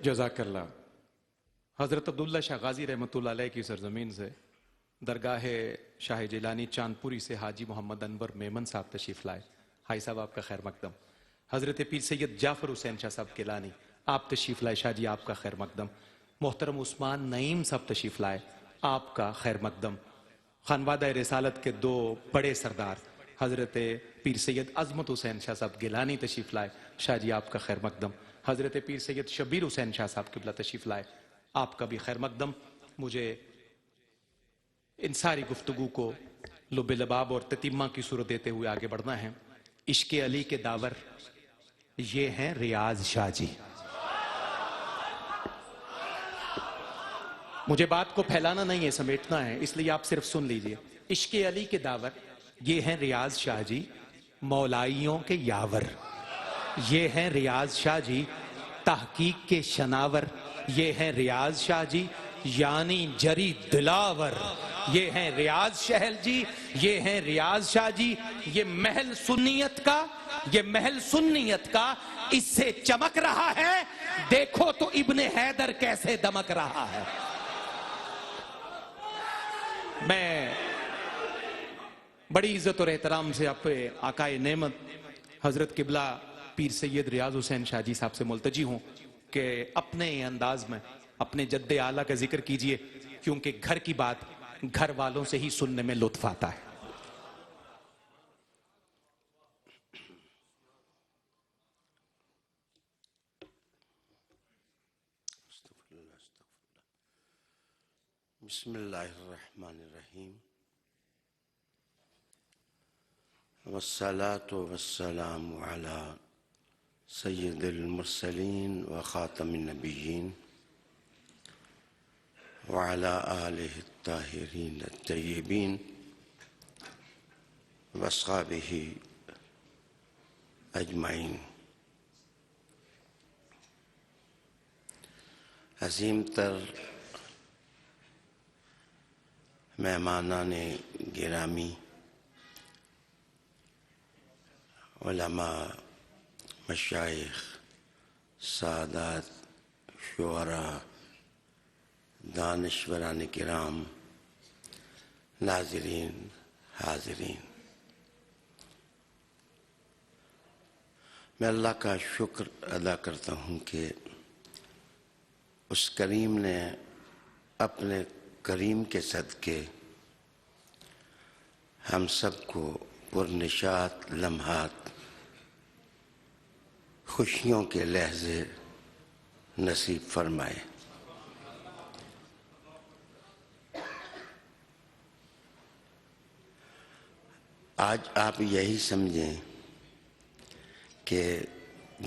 جزاک اللہ۔ حضرت عبداللہ شاہ غازی رحمۃ اللہ علیہ کی سرزمین سے درگاہ شاہ جیلانی چاندپوری سے حاجی محمد انور میمن صاحب تشریف لائے۔ حاجی صاحب آپ کا خیر مقدم۔ حضرت پیر سید جعفر حسین شاہ صاحب کیلانی آپ تشریف لائے، شاہ جی آپ کا خیر مقدم۔ محترم عثمان نعیم صاحب تشریف لائے، آپ کا خیر مقدم۔ خانوادہ رسالت کے دو بڑے سردار حضرت پیر سید عظمت حسین شاہ صاحب گیلانی تشریف لائے، شاہ جی آپ کا خیر مقدم۔ حضرت پیر سید شبیر حسین شاہ صاحب قبلہ تشریف لائے، آپ کا بھی خیر مقدم۔ مجھے ان ساری گفتگو کو لب لباب اور تتیمہ کی صورت دیتے ہوئے آگے بڑھنا ہے۔ عشق علی کے داور یہ ہیں ریاض شاہ جی۔ مجھے بات کو پھیلانا نہیں ہے، سمیٹنا ہے، اس لیے آپ صرف سن لیجئے۔ عشق علی کے داور یہ ہیں ریاض شاہ جی، مولائیوں کے یاور یہ ہیں ریاض شاہ جی، تحقیق کے شناور یہ ہیں ریاض شاہ جی، یعنی جری دلاور یہ ہیں ریاض شہل جی، یہ ہیں ریاض شاہ جی۔ یہ محل سنیت کا اس سے چمک رہا ہے، دیکھو تو ابن حیدر کیسے دمک رہا ہے۔ میں بڑی عزت اور احترام سے اپنے آقائے نعمت حضرت قبلہ پیر سید ریاض حسین شاہ جی صاحب سے ملتجی ہوں کہ اپنے انداز میں اپنے جد اعلیٰ کا ذکر کیجئے، کیونکہ گھر کی بات گھر والوں سے ہی سننے میں لطف آتا ہے۔ بسم اللہ الرحمن الرحیم، والصلاة والسلام علی سید المرسلین وخاتم النبیین وعلی آلہ الطاہرین الطیبین واصحابہ اجمعین۔ عظیم تر مہمانان گرامی، علماء، مشائخ، سادات، شعراء، دانشوران کرام، ناظرین، حاضرین، میں اللہ کا شکر ادا کرتا ہوں کہ اس کریم نے اپنے کریم کے صدقے ہم سب کو پرنشاط لمحات، خوشیوں کے لحظے نصیب فرمائے۔ آج آپ یہی سمجھیں کہ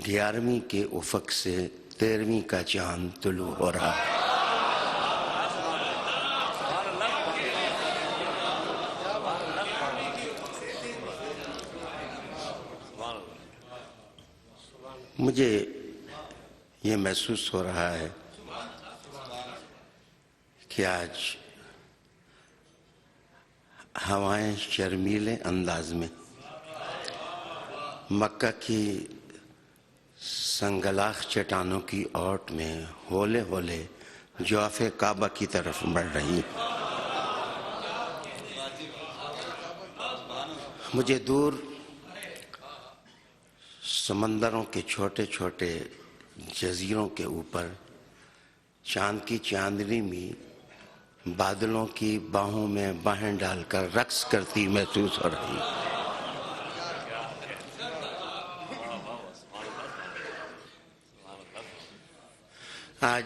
11ویں کے افق سے 13ویں کا چاند طلوع ہو رہا ہے۔ مجھے یہ محسوس ہو رہا ہے کہ آج ہوائیں شرمیلے انداز میں مکہ کی سنگلاخ چٹانوں کی اوٹ میں ہولے ہولے جوف کعبہ کی طرف بڑھ رہی۔ مجھے دور سمندروں کے چھوٹے چھوٹے جزیروں کے اوپر چاند کی چاندنی میں بادلوں کی باہوں میں باہیں ڈال کر رقص کرتی محسوس ہو رہی۔ آج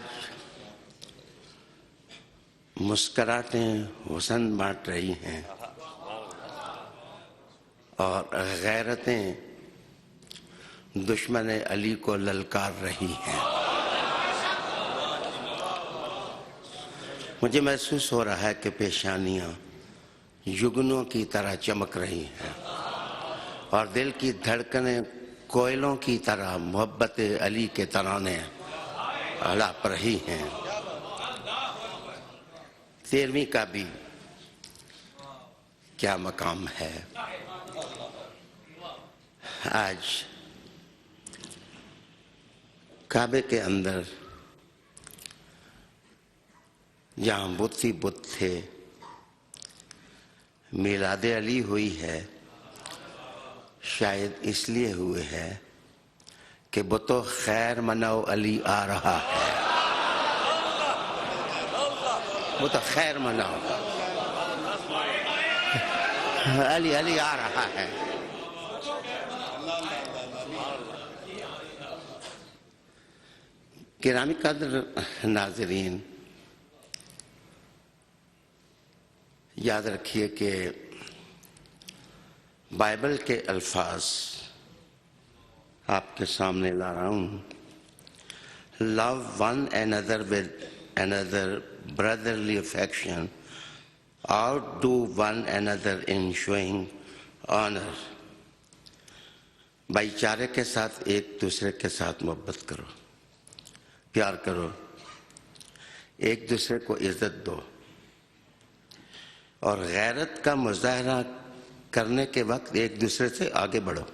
مسکراہٹیں حسن بانٹ رہی ہیں اور غیرتیں دشمن علی کو للکار رہی ہیں۔ مجھے محسوس ہو رہا ہے کہ پیشانیاں یگنوں کی طرح چمک رہی ہیں اور دل کی دھڑکنیں کوئلوں کی طرح محبت علی کے ترانے الاپ رہی ہیں۔ 13ویں کا بھی کیا مقام ہے۔ آج کعبے کے اندر جہاں بت ہی بت تھے میلاد علی ہوئی ہے، شاید اس لیے ہوئے ہے کہ بتو خیر مناؤ علی آ رہا ہے، بتو خیر مناؤ علی علی آ رہا ہے۔ گرامی قدر ناظرین، یاد رکھیے کہ بائبل کے الفاظ آپ کے سامنے لا رہا ہوں۔ Love one another with another brotherly affection, outdo one another in showing honor۔ بھائی چارے کے ساتھ ایک دوسرے کے ساتھ محبت کرو، پیار کرو، ایک دوسرے کو عزت دو، اور غیرت کا مظاہرہ کرنے کے وقت ایک دوسرے سے آگے بڑھو۔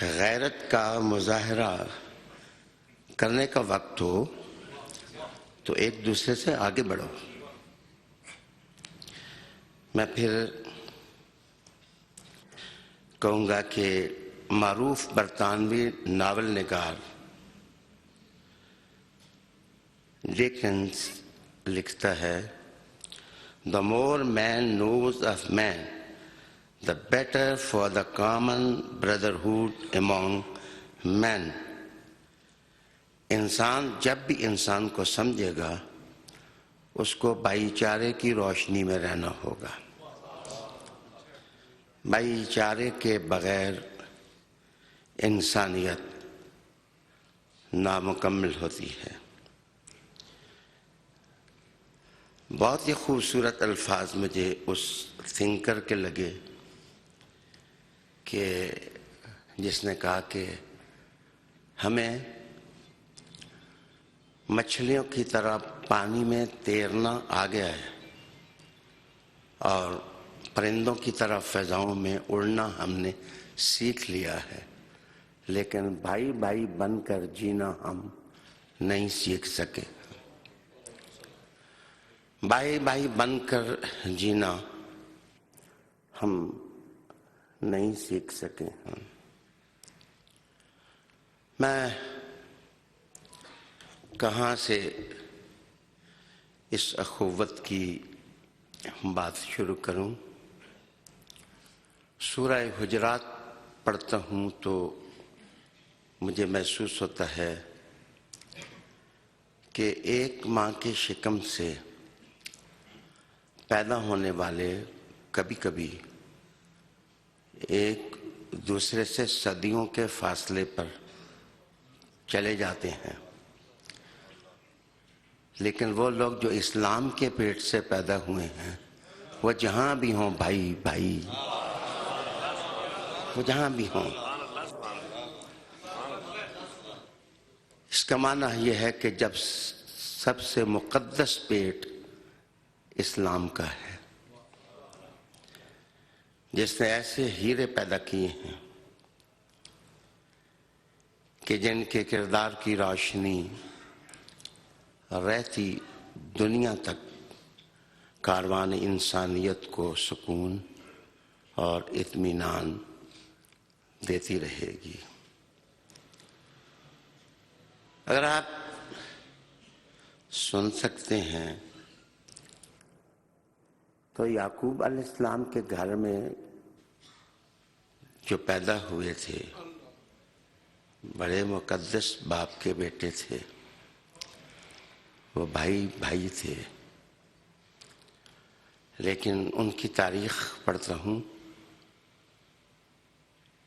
غیرت کا مظاہرہ کرنے کا وقت ہو تو ایک دوسرے سے آگے بڑھو۔ میں پھر کہوں گا کہ معروف برطانوی ناول نگار ڈیکنز لکھتا ہے، The more man knows of man, the better for the common brotherhood among men۔ انسان جب بھی انسان کو سمجھے گا اس کو بھائی چارے کی روشنی میں رہنا ہوگا۔ بھائی چارے کے بغیر انسانیت نامکمل ہوتی ہے۔ بہت ہی خوبصورت الفاظ مجھے اس تھنکر کے لگے کہ جس نے کہا کہ ہمیں مچھلیوں کی طرح پانی میں تیرنا آ گیا ہے اور پرندوں کی طرح فضاؤں میں اڑنا ہم نے سیکھ لیا ہے، لیکن بھائی بھائی بن کر جینا ہم نہیں سیکھ سکے۔ بھائی بھائی بن کر جینا ہم نہیں سیکھ سکے۔ میں کہاں سے اس اخوت کی بات شروع کروں؟ سورہ حجرات پڑھتا ہوں تو مجھے محسوس ہوتا ہے کہ ایک ماں کے شکم سے پیدا ہونے والے کبھی کبھی ایک دوسرے سے صدیوں کے فاصلے پر چلے جاتے ہیں، لیکن وہ لوگ جو اسلام کے پیٹ سے پیدا ہوئے ہیں وہ جہاں بھی ہوں بھائی بھائی، وہ جہاں بھی ہوں۔ اس کا معنی یہ ہے کہ جب سب سے مقدس پیٹ اسلام کا ہے، جس نے ایسے ہیرے پیدا کیے ہیں کہ جن کے کردار کی روشنی رہتی دنیا تک کاروان انسانیت کو سکون اور اطمینان دیتی رہے گی۔ اگر آپ سن سکتے ہیں تو یعقوب علیہ السلام کے گھر میں جو پیدا ہوئے تھے بڑے مقدس باپ کے بیٹے تھے، وہ بھائی بھائی تھے، لیکن ان کی تاریخ پڑھتا ہوں،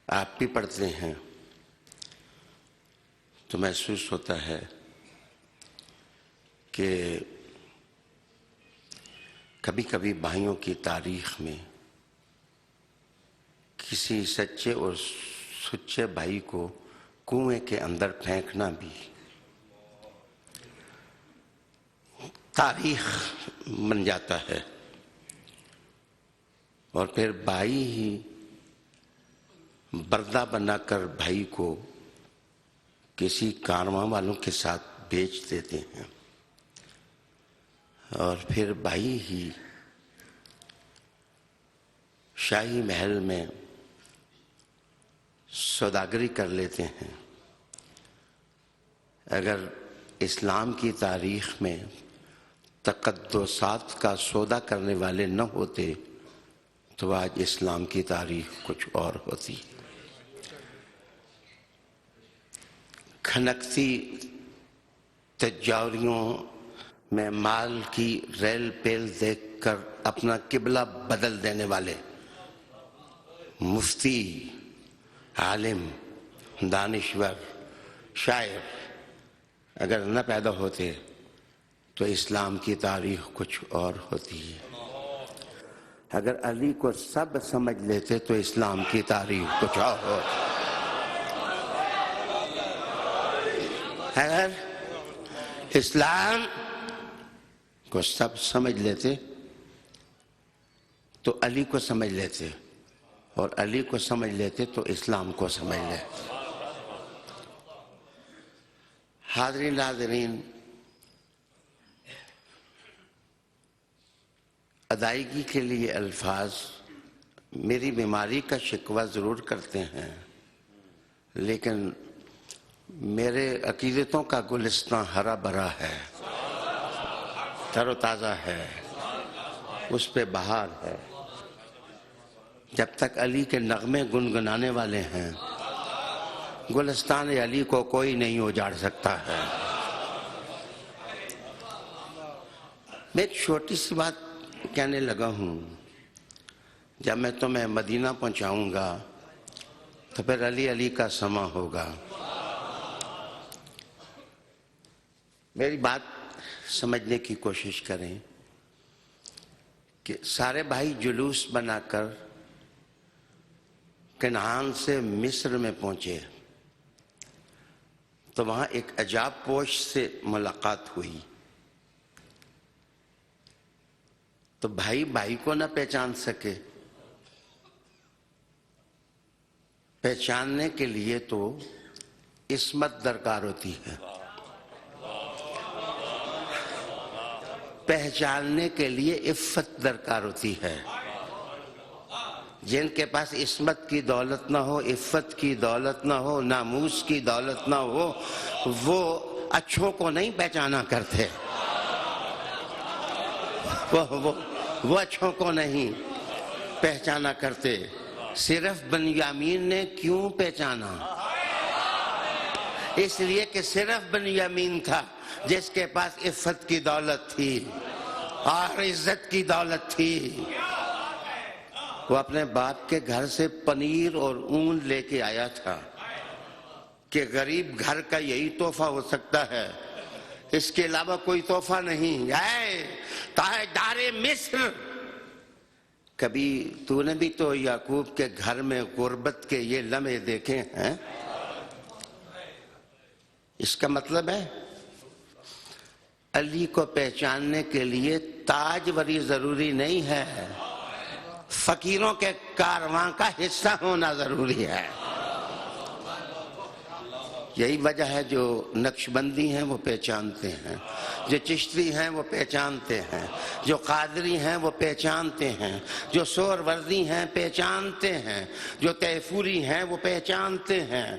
آپ بھی پڑھتے ہیں تو محسوس ہوتا ہے کہ کبھی کبھی بھائیوں کی تاریخ میں کسی سچے اور سچے بھائی کو کنویں کے اندر پھینکنا بھی تاریخ بن جاتا ہے، اور پھر بھائی ہی بردہ بنا کر بھائی کو کسی کارواں والوں کے ساتھ بیچ دیتے ہیں۔ اور پھر بھائی ہی شاہی محل میں سوداگری کر لیتے ہیں. اگر اسلام کی تاریخ میں تقدسات کا سودا کرنے والے نہ ہوتے تو آج اسلام کی تاریخ کچھ اور ہوتی. کھنکتی تجاریوں میں مال کی ریل پیل دیکھ کر اپنا قبلہ بدل دینے والے مفتی، عالم، دانشور، شاعر اگر نہ پیدا ہوتے تو اسلام کی تاریخ کچھ اور ہوتی ہے. اگر علی کو سب سمجھ لیتے تو اسلام کی تاریخ کچھ اور ہوتی. اگر اسلام کو سب سمجھ لیتے تو علی کو سمجھ لیتے، اور علی کو سمجھ لیتے تو اسلام کو سمجھ لیتے. حاضرین ناظرین، ادائیگی کے لیے الفاظ میری بیماری کا شکوہ ضرور کرتے ہیں، لیکن میرے عقیدتوں کا گلستان ہرا بھرا ہے، تر و تازہ ہے، اس پہ بہار ہے. جب تک علی کے نغمے گنگنانے والے ہیں گلستان علی کو کوئی نہیں اجاڑ سکتا ہے. میں ایک چھوٹی سی بات کہنے لگا ہوں. جب میں تمہیں مدینہ پہنچاؤں گا تو پھر علی علی کا سما ہوگا. میری بات سمجھنے کی کوشش کریں کہ سارے بھائی جلوس بنا کر کنعان سے مصر میں پہنچے تو وہاں ایک عجاب پوش سے ملاقات ہوئی. تو بھائی بھائی کو نہ پہچان سکے. پہچاننے کے لیے تو عصمت درکار ہوتی ہے. پہچاننے کے لیے عفت درکار ہوتی ہے. جن کے پاس عصمت کی دولت نہ ہو، عفت کی دولت نہ ہو، ناموس کی دولت نہ ہو، وہ اچھوں کو نہیں پہچانا کرتے. وہ اچھوں کو نہیں پہچانا کرتے. صرف بنیامین نے کیوں پہچانا؟ اس لیے کہ صرف بنیامین تھا جس کے پاس عفت کی دولت تھی اور عزت کی دولت تھی. وہ اپنے باپ کے گھر سے پنیر اور اون لے کے آیا تھا کہ غریب گھر کا یہی تحفہ ہو سکتا ہے، اس کے علاوہ کوئی تحفہ نہیں. اے تاجدار مصر، کبھی تو نے بھی تو یعقوب کے گھر میں غربت کے یہ لمحے دیکھے ہیں؟ اس کا مطلب ہے علی کو پہچاننے کے لیے تاجوری ضروری نہیں ہے، فقیروں کے کارواں کا حصہ ہونا ضروری ہے. یہی وجہ ہے جو نقشبندی ہیں وہ پہچانتے ہیں، جو چشتی ہیں وہ پہچانتے ہیں، جو قادری ہیں وہ پہچانتے ہیں، جو سہروردی ہیں پہچانتے ہیں، جو تیفوری ہیں وہ پہچانتے ہیں،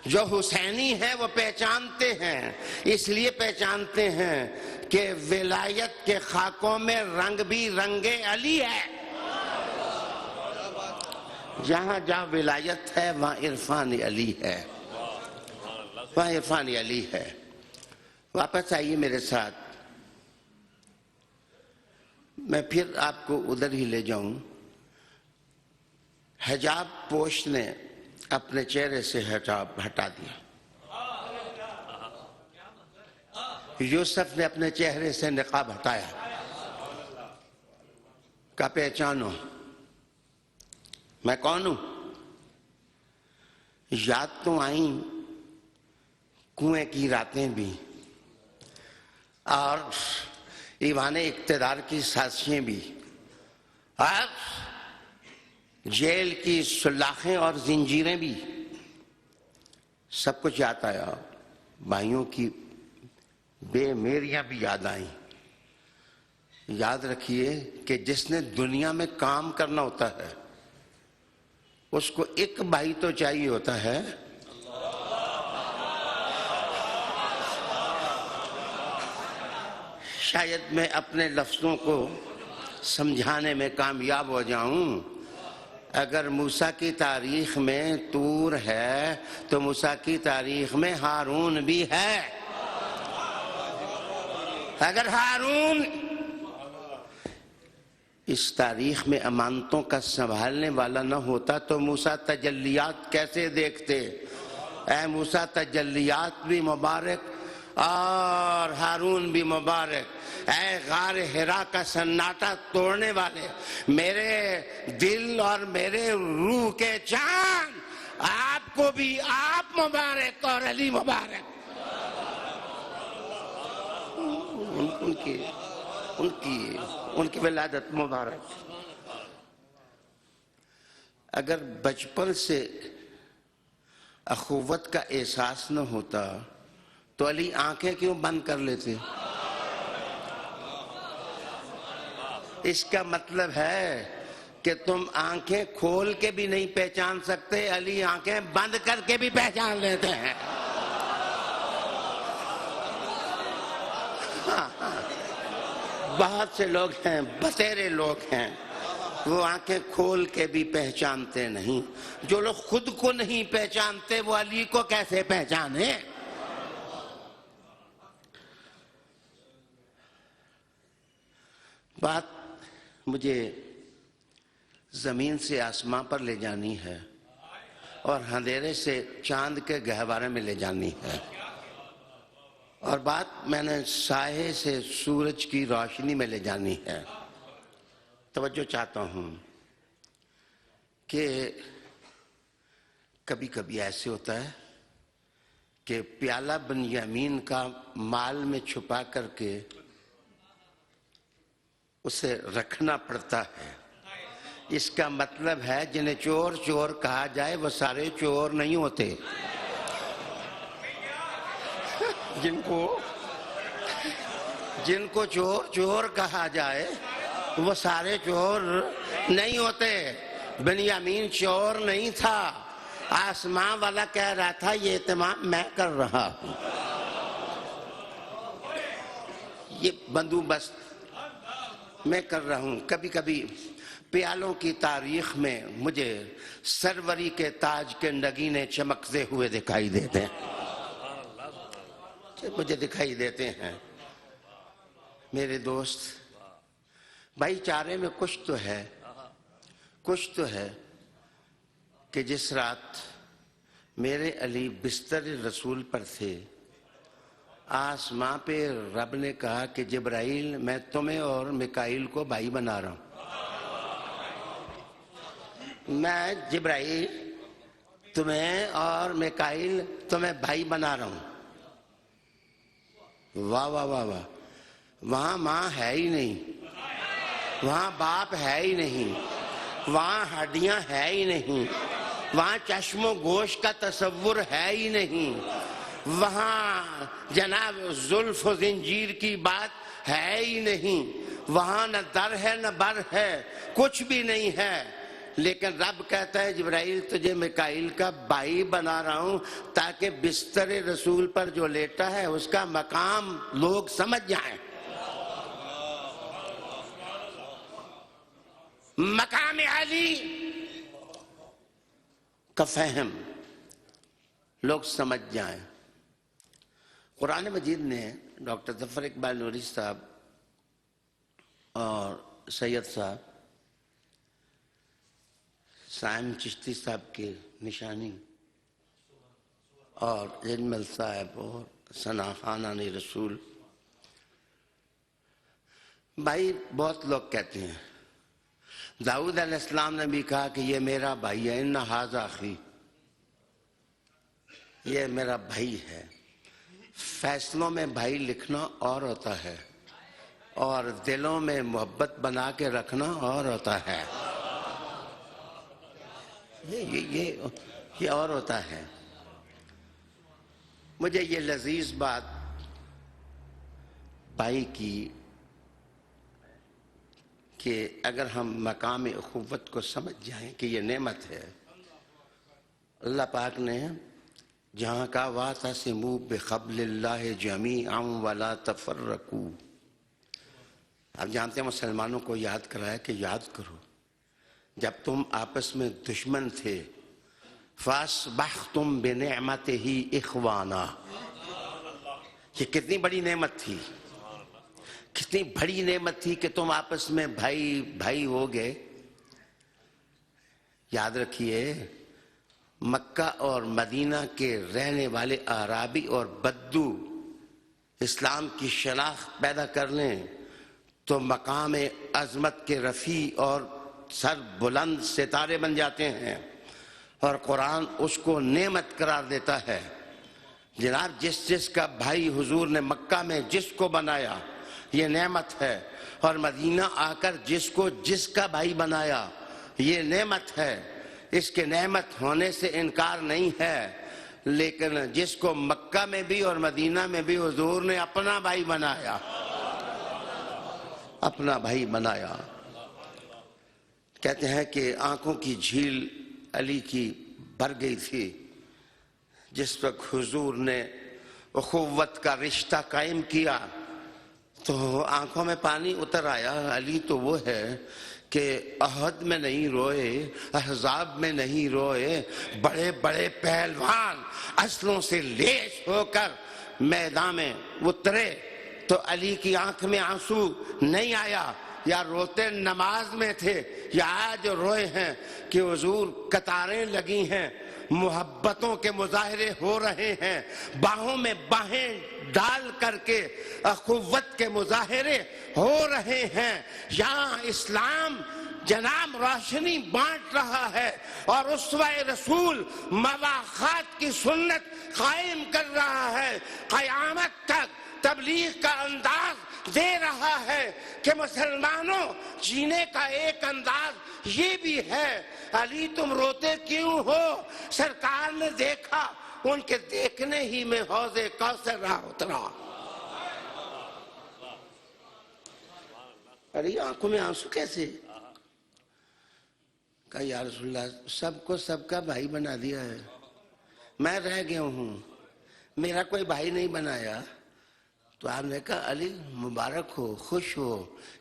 جو حسینی ہے وہ پہچانتے ہیں. اس لیے پہچانتے ہیں کہ ولایت کے خاکوں میں رنگ بھی رنگ علی ہے. جہاں جہاں ولایت ہے وہاں عرفان علی ہے، وہاں عرفان علی ہے. واپس آئیے میرے ساتھ، میں پھر آپ کو ادھر ہی لے جاؤں. حجاب پوش نے اپنے چہرے سے حجاب ہٹا دیا. یوسف نے اپنے چہرے سے نقاب ہٹایا. کا پہچانو میں کون ہوں. یاد تو آئیں کنویں کی راتیں بھی اور ایوان اقتدار کی سازشیں بھی، اور جیل کی سلاخیں اور زنجیریں بھی، سب کچھ یاد آیا. بھائیوں کی بے میریاں بھی یاد آئیں. یاد رکھیے کہ جس نے دنیا میں کام کرنا ہوتا ہے اس کو ایک بھائی تو چاہیے ہوتا ہے شاید میں اپنے لفظوں کو سمجھانے میں کامیاب ہو جاؤں. اگر موسیٰ کی تاریخ میں طور ہے تو موسیٰ کی تاریخ میں ہارون بھی ہے. اگر ہارون اس تاریخ میں امانتوں کا سنبھالنے والا نہ ہوتا تو موسیٰ تجلیات کیسے دیکھتے؟ اے موسیٰ تجلیات بھی مبارک اور ہارون بھی مبارک. اے غار حرا کا سناٹا توڑنے والے، میرے دل اور میرے روح کے چاند، آپ کو بھی آپ مبارک اور علی مبارک. ان کی ولادت مبارک. اگر بچپن سے اخوت کا احساس نہ ہوتا تو علی آنکھیں کیوں بند کر لیتے؟ اس کا مطلب ہے کہ تم آنکھیں کھول کے بھی نہیں پہچان سکتے، علی آنکھیں بند کر کے بھی پہچان لیتے ہیں. بہت سے لوگ ہیں، بتیرے لوگ ہیں، وہ آنکھیں کھول کے بھی پہچانتے نہیں. جو لوگ خود کو نہیں پہچانتے وہ علی کو کیسے پہچانے؟ بات مجھے زمین سے آسمان پر لے جانی ہے اور اندھیرے سے چاند کے گہوارے میں لے جانی ہے، اور بات میں نے سائے سے سورج کی روشنی میں لے جانی ہے. توجہ چاہتا ہوں کہ کبھی کبھی ایسے ہوتا ہے کہ پیالہ بنیامین کا مال میں چھپا کر کے اسے رکھنا پڑتا ہے. اس کا مطلب ہے جنہیں چور چور کہا جائے وہ سارے چور نہیں ہوتے. جن کو چور چور کہا جائے وہ سارے چور نہیں ہوتے. بنیامین چور نہیں تھا. آسمان والا کہہ رہا تھا یہ اہتمام میں کر رہا ہوں، یہ بندوبست میں کر رہا ہوں. کبھی کبھی پیالوں کی تاریخ میں مجھے سروری کے تاج کے نگینے چمکتے ہوئے دکھائی دیتے ہیں. مجھے دکھائی دیتے ہیں. میرے دوست، بھائی چارے میں کچھ تو ہے کہ جس رات میرے علی بستر رسول پر تھے، آسمان پہ رب نے کہا کہ جبرائیل میں تمہیں اور میکائیل کو بھائی بنا رہا ہوں. میں جبرائیل تمہیں اور میکائیل تمہیں بھائی بنا رہا ہوں. واہ واہ واہ واہ. وہاں ماں ہے ہی نہیں، وہاں باپ ہے ہی نہیں، وہاں ہڈیاں ہے ہی نہیں، وہاں چشم و گوشت کا تصور ہے ہی نہیں، وہاں جناب زلف و زنجیر کی بات ہے ہی نہیں، وہاں نہ در ہے نہ بر ہے، کچھ بھی نہیں ہے. لیکن رب کہتا ہے جبرائیل تجھے میکائیل کا بھائی بنا رہا ہوں تاکہ بستر رسول پر جو لیٹا ہے اس کا مقام لوگ سمجھ جائیں. مقام علی کا فہم لوگ سمجھ جائیں. قرآن مجید نے ڈاکٹر ظفر اقبال نوری صاحب اور سید صاحب، سائم چشتی صاحب کی نشانی اور اجمل صاحب اور ثنا خانان رسول، بھائی بہت لوگ کہتے ہیں. داؤد علیہ السلام نے بھی کہا کہ یہ میرا بھائی ہے، ان ھذا اخی، یہ میرا بھائی ہے. فیصلوں میں بھائی لکھنا اور ہوتا ہے اور دلوں میں محبت بنا کے رکھنا اور ہوتا ہے. یہ اور ہوتا ہے. مجھے یہ لذیذ بات بھائی کی کہ اگر ہم مقام اخوت کو سمجھ جائیں کہ یہ نعمت ہے، اللہ پاک نے جہاں کا وَاعْتَصِمُوا بِحَبْلِ اللَّهِ جَمِيعًا وَلَا تَفَرَّقُوا، آپ جانتے ہیں مسلمانوں کو یاد کرایا کہ یاد کرو جب تم آپس میں دشمن تھے، فَأَصْبَحْتُمْ بِنِعْمَتِهِ إِخْوَانًا، یہ کتنی بڑی نعمت تھی، کتنی بڑی نعمت تھی کہ تم آپس میں بھائی بھائی ہو گئے۔ یاد رکھیے، مکہ اور مدینہ کے رہنے والے اعرابی اور بدو اسلام کی شناخت پیدا کر لیں تو مقام عظمت کے رفیع اور سر بلند ستارے بن جاتے ہیں، اور قرآن اس کو نعمت قرار دیتا ہے۔ جناب جس کا بھائی حضور نے مکہ میں جس کو بنایا یہ نعمت ہے، اور مدینہ آ کر جس کا بھائی بنایا یہ نعمت ہے۔ اس کے نعمت ہونے سے انکار نہیں ہے، لیکن جس کو مکہ میں بھی اور مدینہ میں بھی حضور نے اپنا بھائی بنایا، اپنا بھائی بنایا۔ کہتے ہیں کہ آنکھوں کی جھیل علی کی بھر گئی تھی جس وقت حضور نے اخوت کا رشتہ قائم کیا، تو آنکھوں میں پانی اتر آیا۔ علی تو وہ ہے کہ احد میں نہیں روئے، احزاب میں نہیں روئے، بڑے بڑے پہلوان اسلحوں سے لیس ہو کر میدان میں اترے تو علی کی آنکھ میں آنسو نہیں آیا، یا روتے نماز میں تھے یا آج روئے ہیں کہ حضور قطاریں لگی ہیں، محبتوں کے مظاہرے ہو رہے ہیں، باہوں میں باہیں ڈال کر کے اخوت کے مظاہرے ہو رہے ہیں، یہاں اسلام جناب روشنی بانٹ رہا ہے اور اسوہ رسول مواخات کی سنت قائم کر رہا ہے، قیامت تک تبلیغ کا انداز دے رہا ہے کہ مسلمانوں جینے کا ایک انداز یہ بھی ہے۔ علی تم روتے کیوں ہو؟ سرکار نے دیکھا، ان کے دیکھنے ہی میں حوض کوثر راہ اترا۔ ارے آنکھوں میں آنسو کیسے؟ کہا یا رسول اللہ سب کو سب کا بھائی بنا دیا ہے، میں رہ گیا ہوں، میرا کوئی بھائی نہیں بنایا۔ تو آپ نے کہا علی مبارک ہو، خوش ہو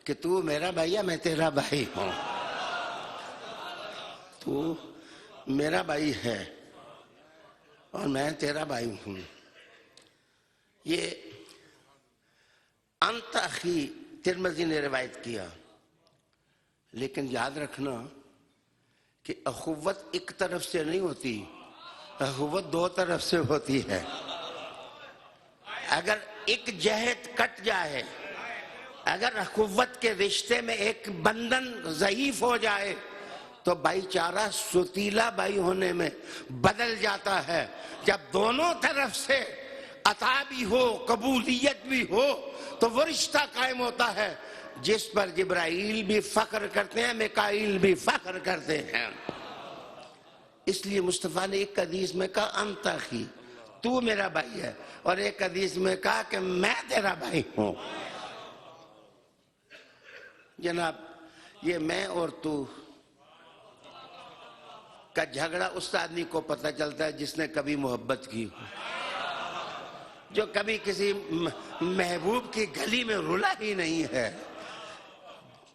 کہ تو میرا بھائی ہے، میں تیرا بھائی ہوں، تو میرا بھائی ہے اور میں تیرا بھائی ہوں۔ یہ انت اخی ترمذی نے روایت کیا، لیکن یاد رکھنا کہ اخوت ایک طرف سے نہیں ہوتی، اخوت دو طرف سے ہوتی ہے۔ اگر ایک جہت کٹ جائے، اگر اخوت کے رشتے میں ایک بندھن ضعیف ہو جائے تو بھائی چارہ ستیلا بھائی ہونے میں بدل جاتا ہے۔ جب دونوں طرف سے عطا بھی ہو، قبولیت بھی ہو تو وہ رشتہ قائم ہوتا ہے جس پر جبرائیل بھی فخر کرتے ہیں، میکائیل بھی فخر کرتے ہیں۔ اس لیے مصطفیٰ نے ایک حدیث میں کہا انت اخی، تو میرا بھائی ہے، اور ایک حدیث میں کہا کہ میں تیرا بھائی ہوں۔ جناب یہ میں اور تو کا جھگڑا اس آدمی کو پتہ چلتا ہے جس نے کبھی محبت کی ہو، جو کبھی کسی محبوب کی گلی میں رلا ہی نہیں ہے،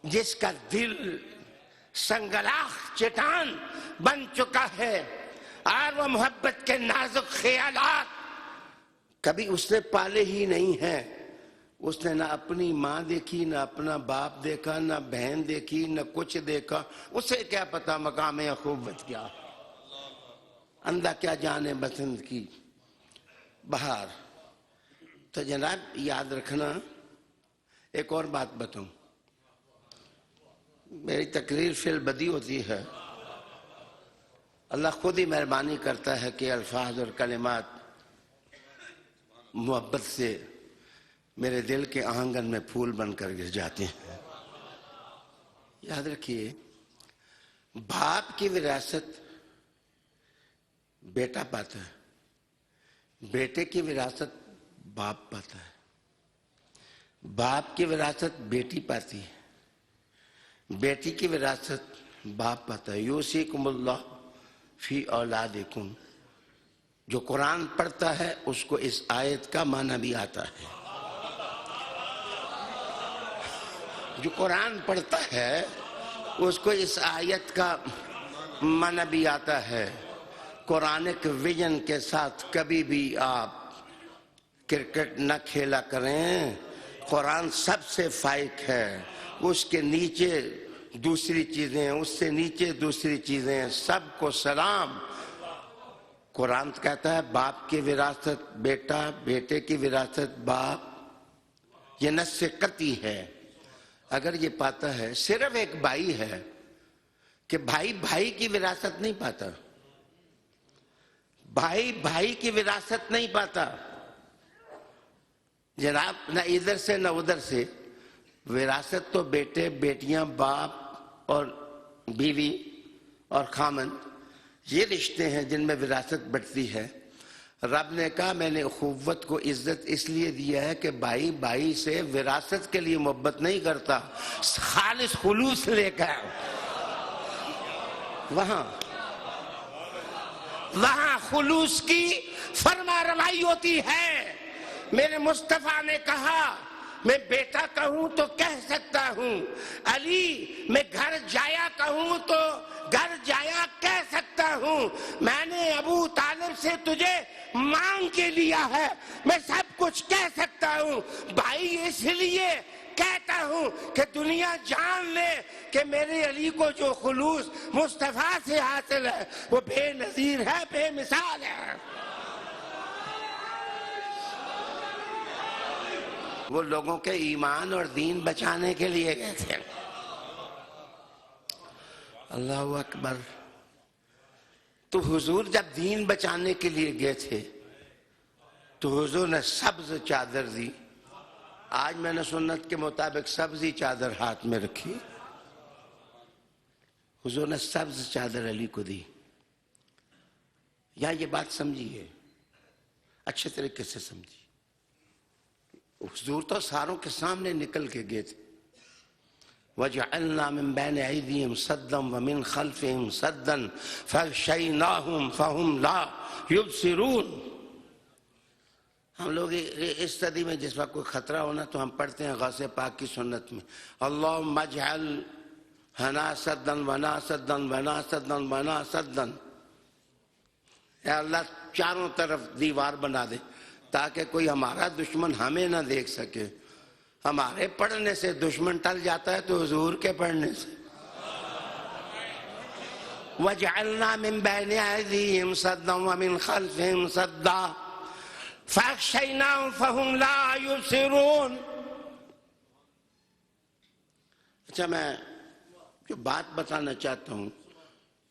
جس کا دل سنگلاخ چٹان بن چکا ہے اور وہ محبت کے نازک خیالات کبھی اس نے پالے ہی نہیں ہیں۔ اس نے نہ اپنی ماں دیکھی، نہ اپنا باپ دیکھا، نہ بہن دیکھی، نہ کچھ دیکھا، اسے کیا پتا مقام اخوت کیا، اندھا کیا جانے بسنت کی بہار۔ تو جناب یاد رکھنا، ایک اور بات بتاؤں، میری تقریر فی البدی ہوتی ہے، اللہ خود ہی مہربانی کرتا ہے کہ الفاظ اور کلمات محبت سے میرے دل کے آنگن میں پھول بن کر گر جاتے ہیں۔ یاد رکھیے، باپ کی وراثت بیٹا پاتا ہے، بیٹے کی وراثت باپ پاتا ہے، باپ کی وراثت بیٹی پاتی ہے، بیٹی کی وراثت باپ پاتا ہے. یوصیکم اللہ فی اولادکم. جو قرآن پڑھتا ہے اس کو اس آیت کا معنی بھی آتا ہے. جو قرآن پڑھتا ہے اس کو اس آیت کا معنی بھی آتا ہے. قرآنک ویژن کے ساتھ کبھی بھی آپ کرکٹ نہ کھیلا کریں. قرآن سب سے فائق ہے. اس کے نیچے دوسری چیزیں، اس سے نیچے دوسری چیزیں، سب کو سلام. قرآن کہتا ہے باپ کی وراثت بیٹا، بیٹے کی وراثت باپ. یہ نص قطعی ہے. اگر یہ پاتا ہے، صرف ایک بھائی ہے کہ بھائی بھائی کی وراثت نہیں پاتا. بھائی بھائی کی وراثت نہیں پاتا جناب، نہ ادھر سے نہ ادھر سے. وراثت تو بیٹے، بیٹیاں، باپ اور بیوی اور خامن، یہ رشتے ہیں جن میں وراثت بٹتی ہے. رب نے کہا میں نے اخوت کو عزت اس لیے دیا ہے کہ بھائی بھائی سے وراثت کے لیے محبت نہیں کرتا، خالص خلوص لے کر وہاں خلوص کی فرما روائی ہوتی ہے. میرے مصطفیٰ نے کہا میں بیٹا کہوں تو کہہ سکتا ہوں، علی میں گھر جایا کہوں تو گھر جایا کہہ سکتا ہوں. میں نے ابو طالب سے تجھے مانگ کے لیا ہے، میں سب کچھ کہہ سکتا ہوں. بھائی اس لیے کہتا ہوں کہ دنیا جان لے کہ میرے علی کو جو خلوص مصطفیٰ سے حاصل ہے وہ بے نظیر ہے، بے مثال ہے. وہ لوگوں کے ایمان اور دین بچانے کے لیے گئے تھے. اللہ اکبر. تو حضور جب دین بچانے کے لیے گئے تھے تو حضور نے سبز چادر دی. آج میں نے سنت کے مطابق سبزی چادر ہاتھ میں رکھی. حضور نے سبز چادر علی کو دی. یا یہ بات سمجھیے، اچھے طریقے سے سمجھیے. حضور تو ساروں کے سامنے نکل کے گئے تھے. وَجَعَلْنَا مِن بَيْنِ أَيْدِيهِمْ سَدًّا وَمِن خَلْفِهِمْ سَدًّا فَغْشَيْنَاهُمْ فَهُمْ لَا يُبْصِرُونَ. ہم لوگ اس صدی میں جس وقت کوئی خطرہ ہونا تو ہم پڑھتے ہیں غوث پاک کی سنت میں اللہم اجعل ہنا سدن ونا سدن ونا سدن ونا سدن. اے اللہ چاروں طرف دیوار بنا دے تاکہ کوئی ہمارا دشمن ہمیں نہ دیکھ سکے. ہمارے پڑھنے سے دشمن ٹل جاتا ہے تو حضور کے پڑھنے سے. وَجْعَلْنَا مِن بَيْنِ أَيْدِيهِمْ سَدًّا وَمِنْ خَلْفِهِمْ سَدًّا فَأَغْشَيْنَاهُمْ فَهُمْ لَا يُبْصِرُونَ. اچھا میں جو بات بتانا چاہتا ہوں،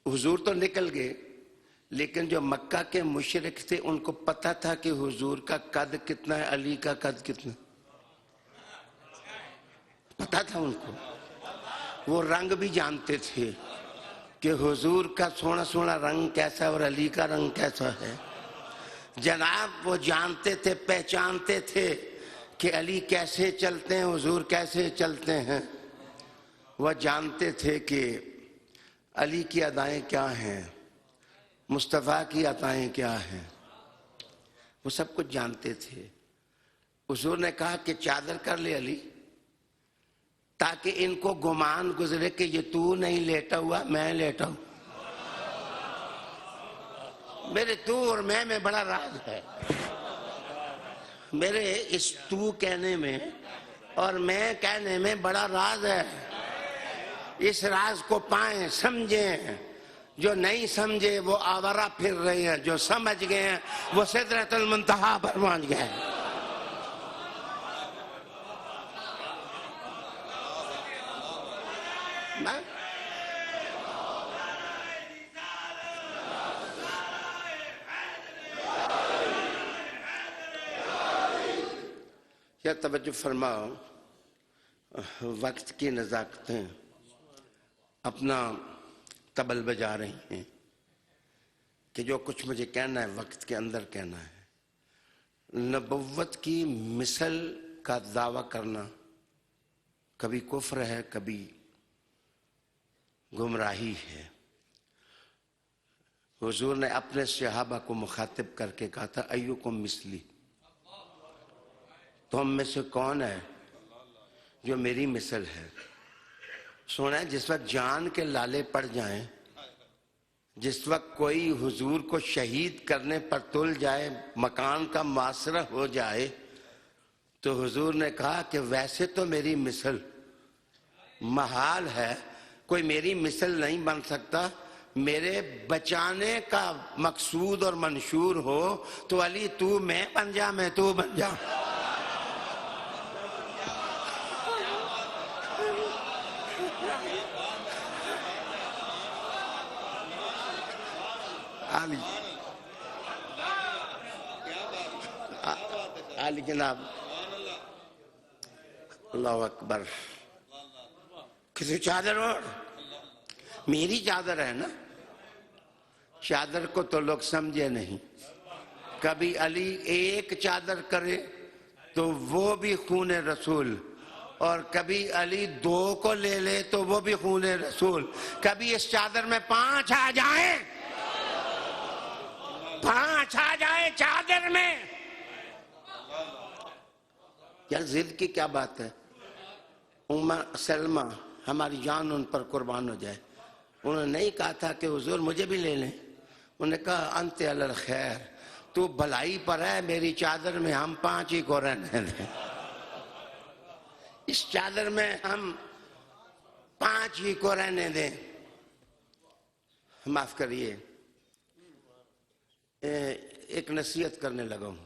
حضور تو نکل گئے لیکن جو مکہ کے مشرک تھے ان کو پتا تھا کہ حضور کا قد کتنا ہے، علی کا قد کتنا ہے. پتا تھا ان کو. وہ رنگ بھی جانتے تھے کہ حضور کا سونا سونا رنگ کیسا ہے اور علی کا رنگ کیسا ہے. جناب وہ جانتے تھے، پہچانتے تھے کہ علی کیسے چلتے ہیں، حضور کیسے چلتے ہیں. وہ جانتے تھے کہ علی کی ادائیں کیا ہیں، مصطفیٰ کی عطائیں کیا ہیں. وہ سب کچھ جانتے تھے. حضور نے کہا کہ چادر کر لے علی تاکہ ان کو گمان گزرے کہ یہ تو نہیں لیٹا ہوا، میں لیٹا ہوں. میرے تو اور میں بڑا راز ہے. میرے اس تو کہنے میں اور میں کہنے میں بڑا راز ہے. اس راز کو پائیں، سمجھیں. جو نہیں سمجھے وہ آورہ پھر رہے ہیں، جو سمجھ گئے ہیں وہ سدرۃ المنتہا پر پہنچ گئے. یا توجہ فرماؤ، وقت کی نزاکتیں اپنا طبل بجا رہی ہیں کہ جو کچھ مجھے کہنا ہے وقت کے اندر کہنا ہے. نبوت کی مثل کا دعویٰ کرنا کبھی کفر ہے، کبھی گمراہی ہے۔ حضور نے اپنے صحابہ کو مخاطب کر کے کہا تھا ایوکم مثلی، تم میں سے کون ہے جو میری مثل ہے؟ سونا جس وقت جان کے لالے پڑ جائیں، جس وقت کوئی حضور کو شہید کرنے پر تل جائے، مکان کا معاشرہ ہو جائے، تو حضور نے کہا کہ ویسے تو میری مثل محال ہے، کوئی میری مثل نہیں بن سکتا، میرے بچانے کا مقصود اور منشور ہو تو علی تو میں بن جا، میں تو بن جا۔ علی جناب، اللہ اکبر۔ کسی چادر اور میری چادر ہے نا، چادر کو تو لوگ سمجھے نہیں۔ کبھی علی ایک چادر کرے تو وہ بھی خون رسول، اور کبھی علی دو کو لے لے تو وہ بھی خون رسول۔ کبھی اس چادر میں 5 آ جائیں، 5 آ جائیں چادر میں، کیا ضد کی کیا بات ہے؟ سلمہ ہماری جان ان پر قربان ہو جائے، انہوں نے نہیں کہا تھا کہ حضور مجھے بھی لے لیں، انہوں نے کہا انت علی الخیر، تو بھلائی پر ہے، میری چادر میں ہم 5 ہی کو رہنے دیں، اس چادر میں ہم 5 ہی کو رہنے دیں۔ معاف کریے، ایک نصیحت کرنے لگا ہوں،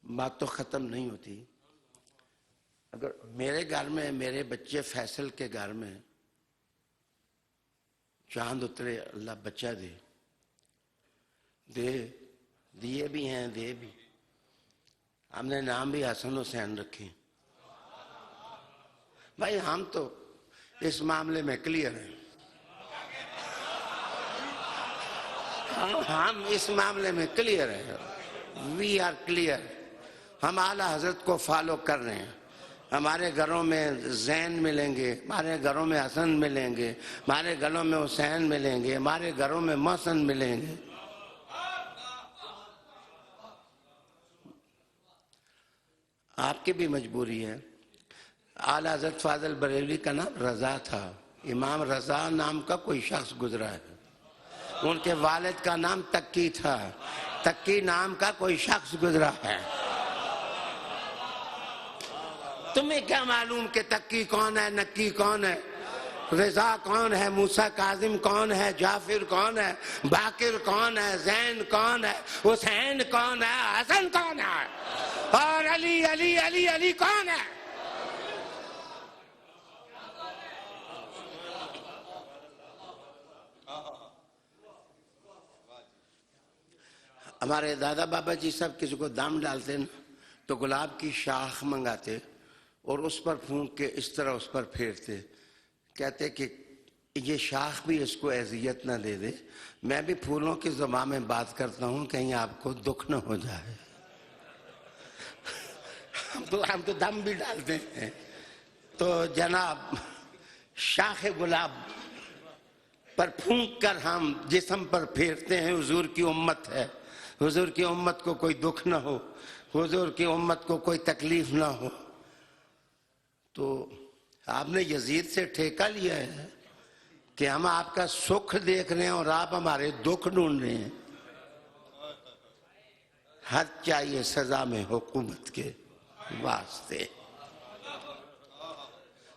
بات تو ختم نہیں ہوتی۔ اگر میرے گھر میں، میرے بچے فیصل کے گھر میں چاند اترے، اللہ بچہ دیے بھی ہیں، دے بھی، ہم نے نام بھی حسن حسین رکھے۔ بھائی ہم تو اس معاملے میں کلیئر ہیں، ہم اس معاملے میں کلیئر ہیں، وی آر کلیئر۔ ہم اعلیٰ حضرت کو فالو کر رہے ہیں، ہمارے گھروں میں زین ملیں گے، ہمارے گھروں میں حسن ملیں گے، ہمارے گھروں میں حسین ملیں گے، ہمارے گھروں میں محسن ملیں گے۔ آپ کی بھی مجبوری ہے۔ اعلیٰ حضرت فاضل بریلوی کا نام رضا تھا، امام رضا نام کا کوئی شخص گزرا ہے، ان کے والد کا نام تکی تھا، تکی نام کا کوئی شخص گزرا ہے۔ تمہیں کیا معلوم کہ تکی کون ہے، نکی کون ہے، رضا کون ہے، موسیٰ کاظم کون ہے، جعفر کون ہے، باقر کون ہے، زین کون ہے، حسین کون ہے، حسن کون ہے، اور علی علی علی علی کون ہے؟ ہمارے دادا بابا جی سب کسی کو دم ڈالتے نا تو گلاب کی شاخ منگاتے اور اس پر پھونک کے اس طرح اس پر پھیرتے، کہتے کہ یہ شاخ بھی اس کو اذیت نہ دے دے، میں بھی پھولوں کی زبان میں بات کرتا ہوں، کہیں آپ کو دکھ نہ ہو جائے۔ ہم تو دم بھی ڈالتے ہیں۔ تو جناب شاخ گلاب پر پھونک کر ہم جسم پر پھیرتے ہیں، حضور کی امت ہے، حضور کی امت کو کوئی دکھ نہ ہو، حضور کی امت کو کوئی تکلیف نہ ہو۔ تو آپ نے یزید سے ٹھیکہ لیا ہے کہ ہم آپ کا سکھ دیکھ رہے ہیں اور آپ ہمارے دکھ ڈھونڈ رہے ہیں۔ حد چاہیے سزا میں حکومت کے واسطے۔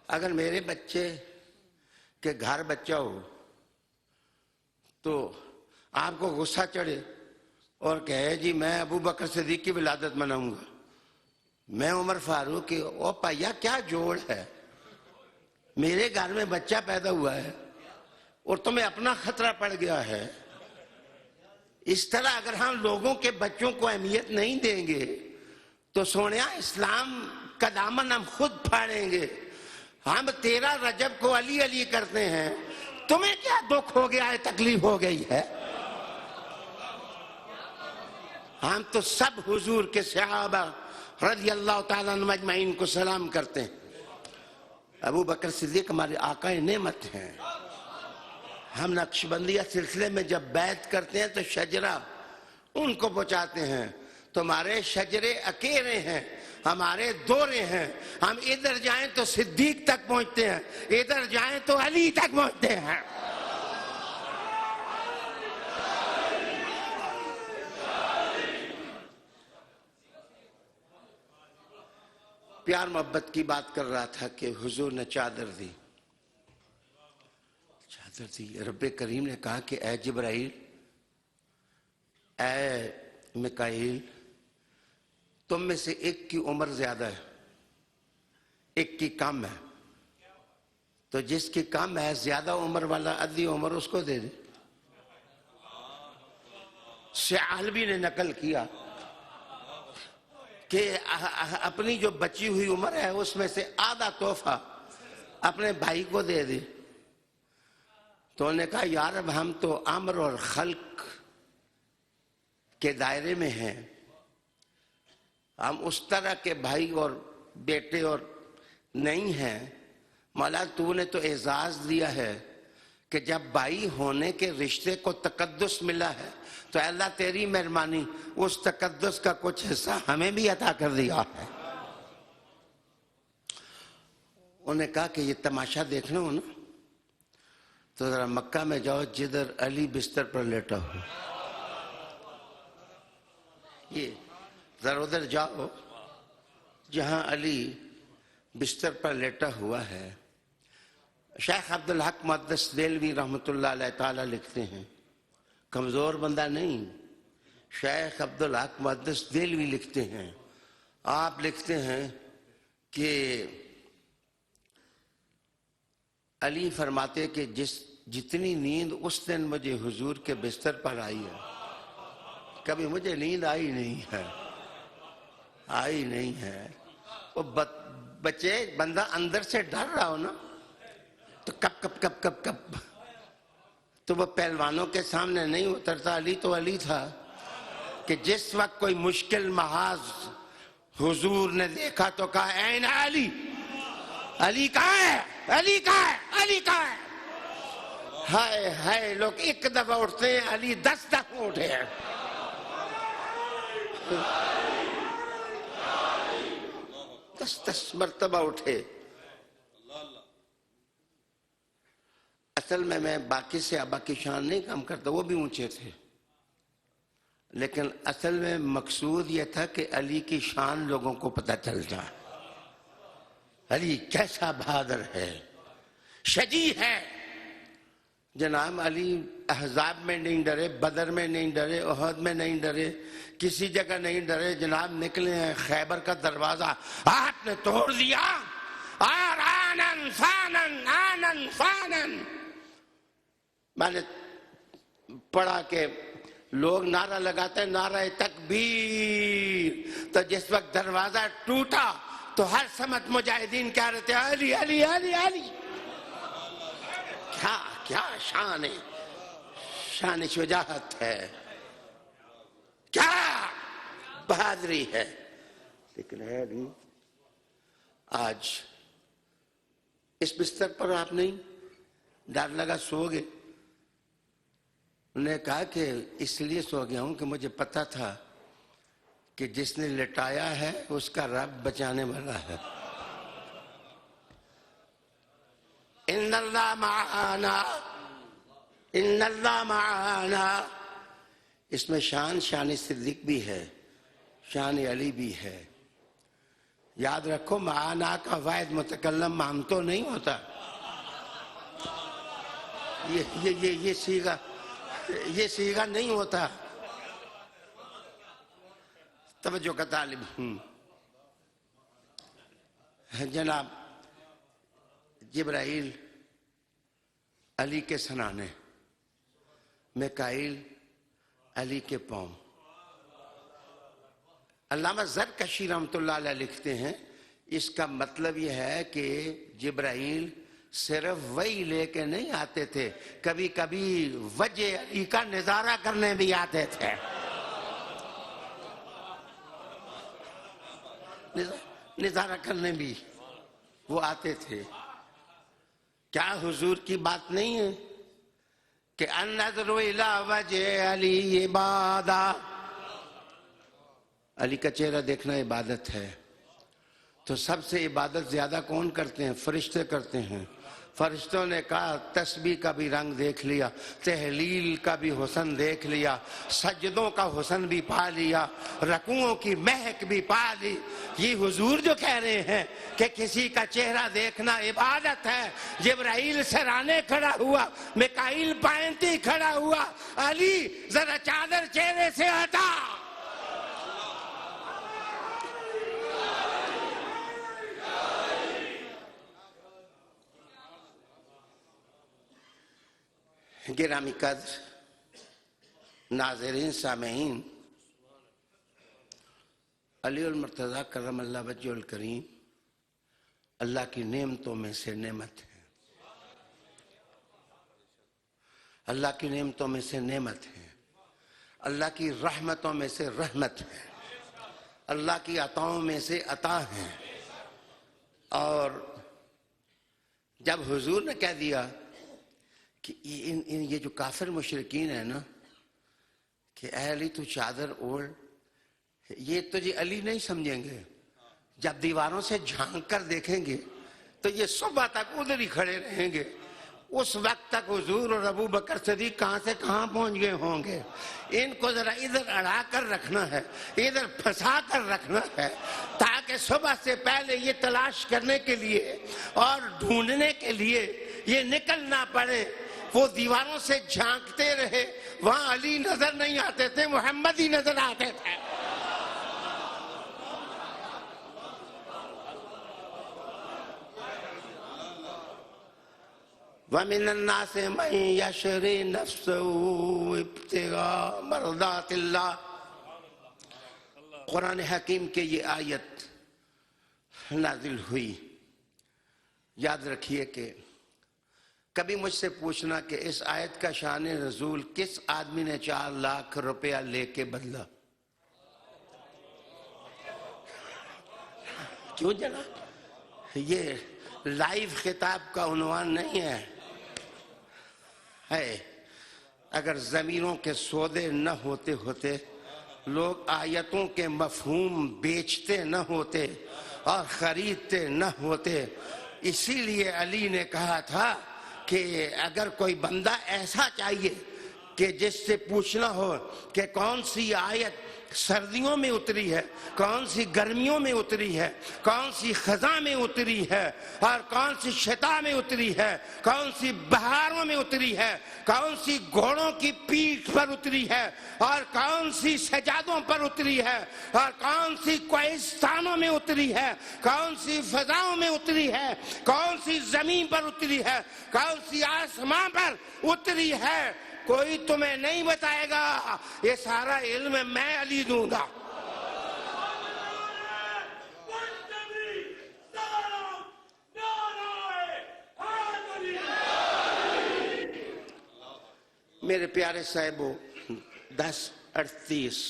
اگر میرے بچے کے گھر بچہ ہو تو آپ کو غصہ چڑھے اور کہے جی میں ابو بکر صدیق کی ولادت مناؤں گا، میں عمر فاروق کی، او پائیا کیا جوڑ ہے، میرے گھر میں بچہ پیدا ہوا ہے اور تمہیں اپنا خطرہ پڑ گیا ہے۔ اس طرح اگر ہم لوگوں کے بچوں کو اہمیت نہیں دیں گے تو سونیا اسلام کا دامن ہم خود پھاڑیں گے۔ ہم 13 رجب کو علی علی کرتے ہیں، تمہیں کیا دکھ ہو گیا ہے، تکلیف ہو گئی ہے؟ ہم تو سب حضور کے صحابہ رضی اللہ تعالیٰ عنہم اجمعین کو سلام کرتے ہیں۔ ابو بکر صدیق ہمارے آقا نعمت ہیں، ہم نقشبندیہ سلسلے میں جب بیعت کرتے ہیں تو شجرہ ان کو پہنچاتے ہیں. تمہارے شجرے اکیلے ہیں، ہمارے دورے ہیں. ہم ادھر جائیں تو صدیق تک پہنچتے ہیں، ادھر جائیں تو علی تک پہنچتے ہیں. پیار محبت کی بات کر رہا تھا کہ حضور نے چادر دی. رب کریم نے کہا کہ اے جبرائیل، اے میکائیل، تم میں سے ایک کی عمر زیادہ ہے، ایک کی کم ہے، تو جس کی کم ہے زیادہ عمر والا ادھی عمر اس کو دے دے. ثعلبی نے نقل کیا کہ اپنی جو بچی ہوئی عمر ہے اس میں سے آدھا تحفہ اپنے بھائی کو دے دے. تو انہوں نے کہا یا رب ہم تو امر اور خلق کے دائرے میں ہیں، ہم اس طرح کے بھائی اور بیٹے اور نہیں ہیں. مولا تو نے تو اعزاز دیا ہے کہ جب بھائی ہونے کے رشتے کو تقدس ملا ہے تو اے اللہ تیری مہربانی اس تقدس کا کچھ حصہ ہمیں بھی عطا کر دیا ہے. انہوں نے کہا کہ یہ تماشا دیکھنا ہو نا تو ذرا مکہ میں جاؤ جدھر علی بستر پر لیٹا ہو، یہ ذرا ادھر جاؤ جہاں علی بستر پر لیٹا ہوا ہے. شیخ عبدالحق محدث دہلوی رحمۃ اللہ علیہ تعالیٰ لکھتے ہیں، کمزور بندہ نہیں، شیخ عبدالحق محدث دہلوی لکھتے ہیں، آپ لکھتے ہیں کہ علی فرماتے کہ جتنی نیند اس دن مجھے حضور کے بستر پر آئی ہے، کبھی مجھے نیند آئی نہیں ہے. وہ بچے بندہ اندر سے ڈر رہا ہو نا تو کب تو وہ پہلوانوں کے سامنے نہیں اترتا. علی تو علی تھا کہ جس وقت کوئی مشکل محاذ حضور نے دیکھا تو کہا این علی، علی کہاں ہے، علی کہاں ہے، علی کہاں ہے. ہائے ہائے لوگ ایک دفعہ اٹھتے ہیں، علی 10 دفعہ اٹھے ہیں. 10 مرتبہ اٹھے. اصل میں باقی صحابہ کی شان نہیں کم کرتا، وہ بھی اونچے تھے، لیکن اصل میں مقصود یہ تھا کہ علی کی شان لوگوں کو پتہ چل جائے. علی کیسا بہادر ہے، شجاع ہے. جناب علی احزاب میں نہیں ڈرے، بدر میں نہیں ڈرے، احد میں نہیں ڈرے، کسی جگہ نہیں ڈرے. جناب نکلے ہیں، خیبر کا دروازہ آپ نے توڑ دیا، اور آنن فانن. میں نے پڑھا کہ لوگ نعرہ لگاتے ہیں نعرہ تکبیر، تو جس وقت دروازہ ٹوٹا تو ہر سمت مجاہدین کہہ رہے تھے علی علی علی علی. کیا شان ہے، شان شجاعت ہے، کیا بہادری ہے. لیکن ہے نہیں. آج اس بستر پر آپ نہیں، ڈر لگا سو گئے. انہوں نے کہا کہ اس لیے سو گیا ہوں کہ مجھے پتا تھا کہ جس نے لٹایا ہے اس کا رب بچانے والا ہے. ان اللہ معانا، ان اللہ معانا. اس میں شان صدیق بھی ہے، شان علی بھی ہے. یاد رکھو معانا کا واحد متکلم ہم تو نہیں ہوتا. یہ صیغہ نہیں ہوتا. توجہ کا طالب ہوں. جناب جبرائیل علی کے سنانے، میکائیل علی کے پاؤں. علامہ زرکشی رحمۃ اللہ علیہ لکھتے ہیں اس کا مطلب یہ ہے کہ جبرائیل صرف وہی لے کے نہیں آتے تھے، کبھی کبھی وجہ علی کا نظارہ کرنے بھی آتے تھے. نظارہ کرنے بھی وہ آتے تھے. کیا حضور کی بات نہیں ہے کہ النظر الی وجہ علی عبادہ، علی کا چہرہ دیکھنا عبادت ہے. تو سب سے عبادت زیادہ کون کرتے ہیں؟ فرشتے کرتے ہیں. فرشتوں نے کہا تسبیح کا بھی رنگ دیکھ لیا، تحلیل کا بھی حسن دیکھ لیا، سجدوں کا حسن بھی پا لیا، رکوعوں کی مہک بھی پا لی. یہ حضور جو کہہ رہے ہیں کہ کسی کا چہرہ دیکھنا عبادت ہے. جبرائیل سرانے کھڑا ہوا، میکائیل پائنتی کھڑا ہوا، علی ذرا چادر چہرے سے ہٹا. گرامی قدر ناظرین سامعین، علی المرتضیٰ کرم اللہ وجہ الکریم اللہ کی نعمتوں میں سے نعمت ہے. اللہ کی نعمتوں میں سے نعمت ہے. اللہ کی رحمتوں میں سے رحمت ہے. اللہ کی عطاؤں میں سے عطا ہے. اور جب حضور نے کہہ دیا کہ یہ جو کافر مشرکین ہیں نا کہ اے علی تو چادر اوڑھ، یہ تجھے علی نہیں سمجھیں گے. جب دیواروں سے جھانک کر دیکھیں گے تو یہ صبح تک ادھر ہی کھڑے رہیں گے. اس وقت تک حضور اور ابو بکر صدیق کہاں سے کہاں پہنچ گئے ہوں گے. ان کو ذرا ادھر اڑا کر رکھنا ہے، ادھر پھنسا کر رکھنا ہے، تاکہ صبح سے پہلے یہ تلاش کرنے کے لیے اور ڈھونڈنے کے لیے یہ نکل نہ پڑے. وہ دیواروں سے جھانکتے رہے، وہاں علی نظر نہیں آتے تھے، محمد ہی نظر آتے تھے. وَمِنَ النَّاسِ مَن يَشْرِي نَفْسَهُ ابْتِغَاءَ مَرْضَاتِ اللَّهِ. قرآن حکیم کے یہ آیت نازل ہوئی. یاد رکھیے کہ کبھی مجھ سے پوچھنا کہ اس آیت کا شان نزول کس آدمی نے 4 لاکھ روپیہ لے کے بدلا. کیوں جناب؟ یہ لائیو خطاب کا عنوان نہیں ہے. اگر ضمیروں کے سودے نہ ہوتے لوگ آیتوں کے مفہوم بیچتے نہ ہوتے اور خریدتے نہ ہوتے. اسی لیے علی نے کہا تھا کہ اگر کوئی بندہ ایسا چاہیے کہ جس سے پوچھنا ہو کہ کون سی آیت سردیوں میں اتری ہے، کون سی گرمیوں میں اتری ہے، کون سی خزاں میں اتری ہے، اور کون سی شتاء میں اتری ہے، کون سی بہاروں میں اتری ہے، کون سی گھوڑوں کی پیٹھ پر اتری ہے، اور کون سی سجادوں پر اتری ہے، اور کون سی کوہستانوں میں اتری ہے، کون سی فضاؤں میں اتری ہے، کون سی زمین پر اتری ہے، کون سی آسمان پر اتری ہے، کوئی تمہیں نہیں بتائے گا. یہ سارا علم میں علی دوں گا. میرے پیارے صاحبو، 10:38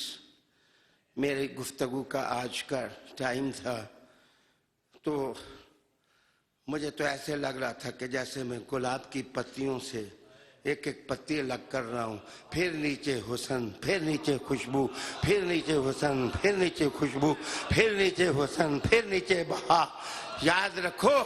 میری گفتگو کا آج کا ٹائم تھا. تو مجھے تو ایسے لگ رہا تھا کہ جیسے میں گلاب کی پتیوں سے ایک ایک پتی الگ کر رہا ہوں. پھر نیچے حسن، پھر نیچے خوشبو، پھر نیچے حسن، پھر نیچے خوشبو، پھر نیچے حسن، پھر نیچے بہا. یاد رکھو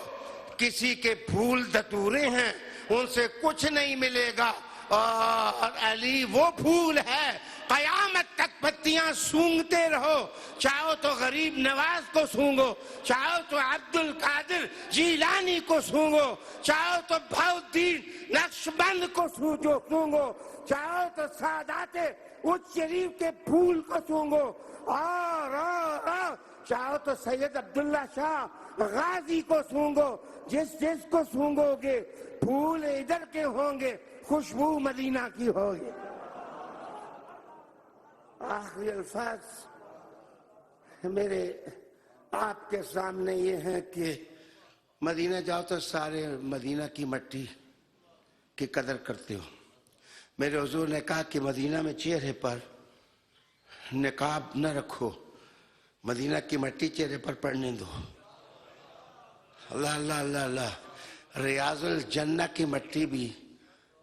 کسی کے پھول دھتورے ہیں، ان سے کچھ نہیں ملے گا. اور علی وہ پھول ہے، قیامت تک پتیاں سونگتے رہو. چاہو تو غریب نواز کو سونگو، چاہو تو عبد القادر جیلانی کو سونگو، چاہو تو بہاؤالدین نقشبند کو سونگو، چاہو تو سادات اچ شریف کے پھول کو سونگو، اور چاہو تو سید عبداللہ شاہ غازی کو سونگو. جس کو سونگو گے پھول ادھر کے ہوں گے، خوشبو مدینہ کی ہوگی. آخری الفاظ میرے آپ کے سامنے یہ ہیں کہ مدینہ جاؤ تو سارے مدینہ کی مٹی کی قدر کرتے ہو. میرے حضور نے کہا کہ مدینہ میں چہرے پر نقاب نہ رکھو، مدینہ کی مٹی چہرے پر پڑنے دو. اللہ اللہ اللہ اللہ. ریاض الجنہ کی مٹی بھی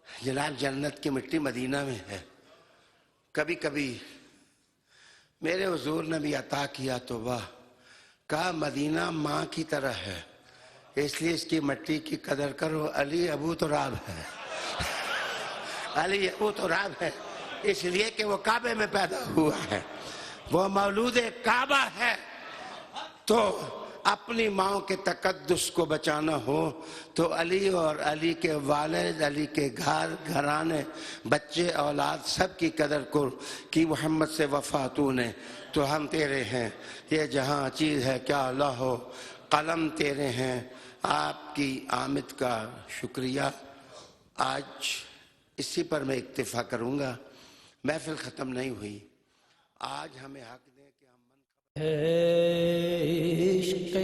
جناب جنت کی مٹی مدینہ میں ہے. کبھی کبھی میرے حضور نے بھی عطا کیا تو واہ، کہا مدینہ ماں کی طرح ہے، اس لیے اس کی مٹی کی قدر کرو. علی ابو تراب ہے، علی ابو تراب ہے اس لیے کہ وہ کعبے میں پیدا ہوا ہے، وہ مولود کعبہ ہے. تو اپنی ماں کے تقدس کو بچانا ہو تو علی اور علی کے والد، علی کے گھرانے، بچے، اولاد سب کی قدر کر کہ محمد سے وفا تو نے تو ہم تیرے ہیں. یہ جہاں چیز ہے کیا لوح قلم تیرے ہیں. آپ کی آمد کا شکریہ. آج اسی پر میں اکتفا کروں گا، محفل ختم نہیں ہوئی. آج ہمیں حق دیں کہ ہم عشق